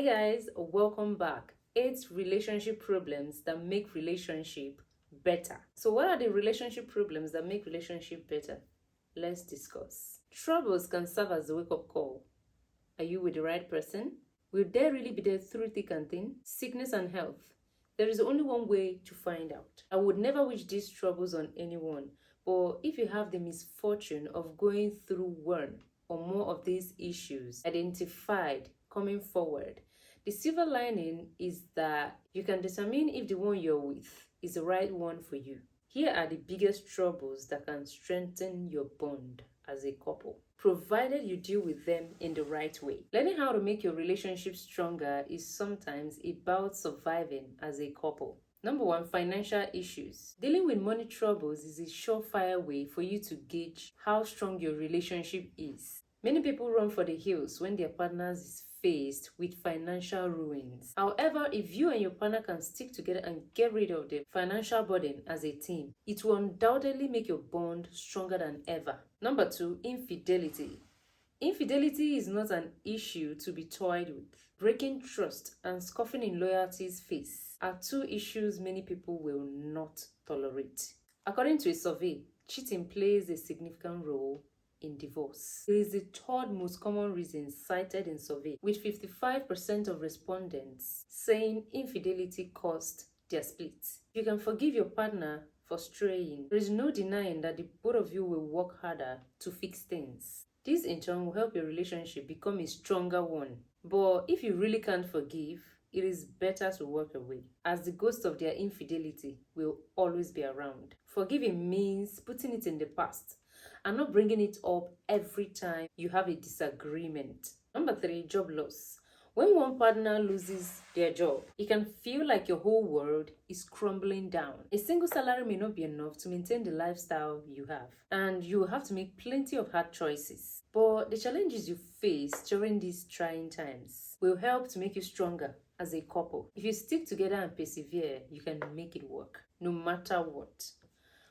Hi guys, welcome back. 8 relationship problems that make relationship better. So what are the relationship problems that make relationship better? Let's discuss. Troubles can serve as a wake-up call. Are you with the right person? Will there really be there through thick and thin? Sickness and health. There is only one way to find out. I would never wish these troubles on anyone, but if you have the misfortune of going through one or more of these issues identified coming forward, the silver lining is that you can determine if the one you're with is the right one for you. Here are the biggest troubles that can strengthen your bond as a couple, provided you deal with them in the right way. Learning how to make your relationship stronger is sometimes about surviving as a couple. Number 1, financial issues. Dealing with money troubles is a surefire way for you to gauge how strong your relationship is. Many people run for the hills when their partners is faced with financial ruins. However, if you and your partner can stick together and get rid of the financial burden as a team, it will undoubtedly make your bond stronger than ever. Number 2, infidelity. Infidelity is not an issue to be toyed with. Breaking trust and scoffing in loyalty's face are 2 issues many people will not tolerate. According to a survey, cheating plays a significant role in divorce. It is the 3rd most common reason cited in survey, with 55% of respondents saying infidelity caused their split. You can forgive your partner for straying. There is no denying that the both of you will work harder to fix things. This in turn will help your relationship become a stronger one. But if you really can't forgive, it is better to walk away, as the ghost of their infidelity will always be around. Forgiving means putting it in the past and not bringing it up every time you have a disagreement. Number 3, job loss. When one partner loses their job, it can feel like your whole world is crumbling down. A single salary may not be enough to maintain the lifestyle you have, and you will have to make plenty of hard choices. But the challenges you face during these trying times will help to make you stronger as a couple. If you stick together and persevere, you can make it work, no matter what.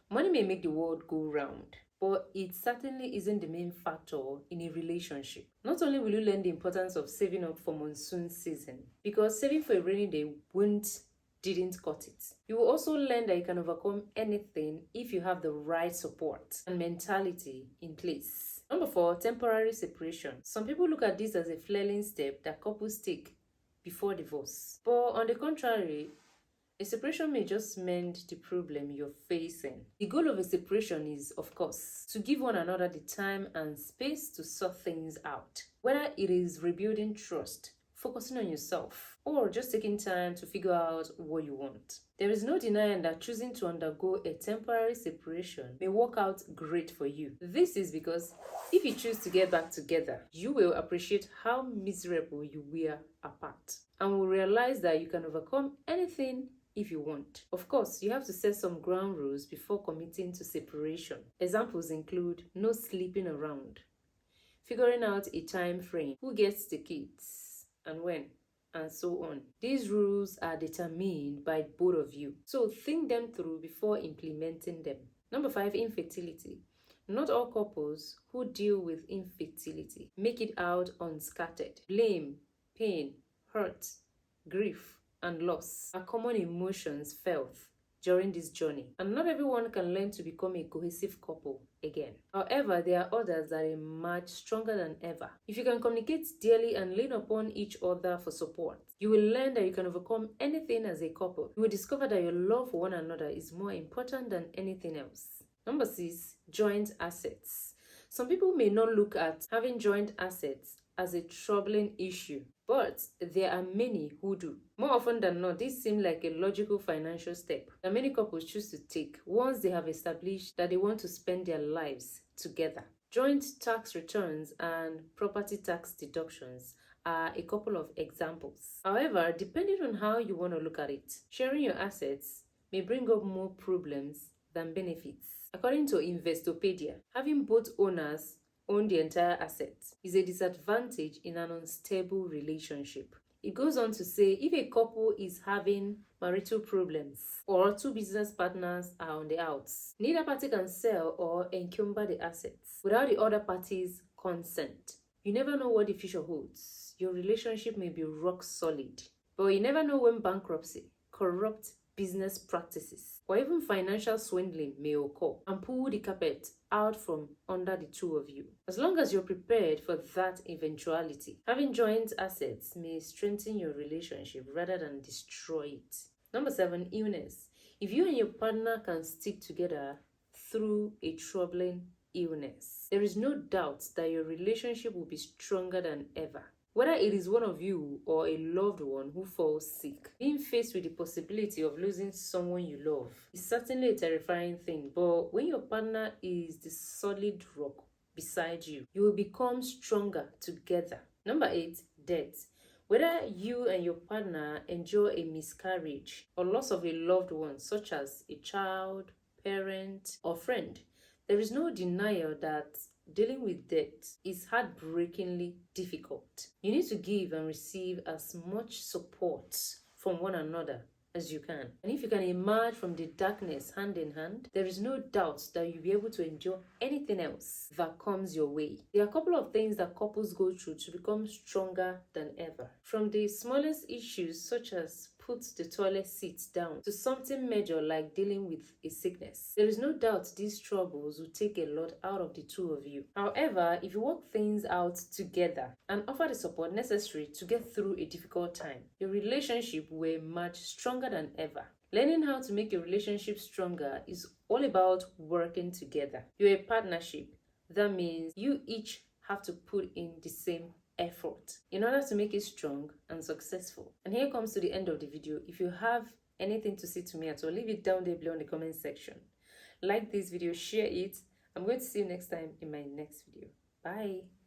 Money may make the world go round, but it certainly isn't the main factor in a relationship. Not only will you learn the importance of saving up for monsoon season, because saving for a rainy day didn't cut it. You will also learn that you can overcome anything if you have the right support and mentality in place. Number 4, temporary separation. Some people look at this as a flailing step that couples take before divorce. But on the contrary, a separation may just mend the problem you're facing. The goal of a separation is, of course, to give one another the time and space to sort things out. Whether it is rebuilding trust, focusing on yourself, or just taking time to figure out what you want. There is no denying that choosing to undergo a temporary separation may work out great for you. This is because if you choose to get back together, you will appreciate how miserable you were apart and will realize that you can overcome anything if you want. Of course, you have to set some ground rules before committing to separation. Examples include no sleeping around, figuring out a time frame, who gets the kids and when, and so on. These rules are determined by both of you, so think them through before implementing them. Number 5, infertility. Not all couples who deal with infertility make it out unscattered. Blame, pain, hurt, grief, and loss are common emotions felt during this journey, and not everyone can learn to become a cohesive couple again. However, there are others that emerge stronger than ever. If you can communicate dearly and lean upon each other for support, you will learn that you can overcome anything as a couple. You will discover that your love for one another is more important than anything else. Number 6, joint assets. Some people may not look at having joint assets as a troubling issue, but there are many who do. More often than not, this seems like a logical financial step that many couples choose to take once they have established that they want to spend their lives together. Joint tax returns and property tax deductions are a couple of examples. However, depending on how you want to look at it, sharing your assets may bring up more problems than benefits. According to Investopedia, having both owners own the entire asset is a disadvantage in an unstable relationship. It goes on to say, if a couple is having marital problems or 2 business partners are on the outs, neither party can sell or encumber the assets without the other party's consent. You never know what the future holds. your relationship may be rock solid. But you never know when bankruptcy, corrupt business practices, or even financial swindling may occur and pull the carpet out from under the two of you. As long as you're prepared for that eventuality, having joint assets may strengthen your relationship rather than destroy it. Number 7, illness. If you and your partner can stick together through a troubling illness, there is no doubt that your relationship will be stronger than ever. Whether it is one of you or a loved one who falls sick, being faced with the possibility of losing someone you love is certainly a terrifying thing, but when your partner is the solid rock beside you, you will become stronger together. Number 8, death. Whether you and your partner endure a miscarriage or loss of a loved one, such as a child, parent, or friend, there is no denial that dealing with death is heartbreakingly difficult. You need to give and receive as much support from one another as you can. And if you can emerge from the darkness hand in hand, there is no doubt that you'll be able to endure anything else that comes your way. There are a couple of things that couples go through to become stronger than ever. From the smallest issues such as put the toilet seats down to something major like dealing with a sickness. There is no doubt these troubles will take a lot out of the two of you. However, if you work things out together and offer the support necessary to get through a difficult time, your relationship will emerge stronger than ever. Learning how to make your relationship stronger is all about working together. You're a partnership. That means you each have to put in the same effort in order to make it strong and successful. And here comes to the end of the video. If you have anything to say to me at all, leave it down there below in the comment section. Like this video, share it. I'm going to see you next time in my next video. Bye.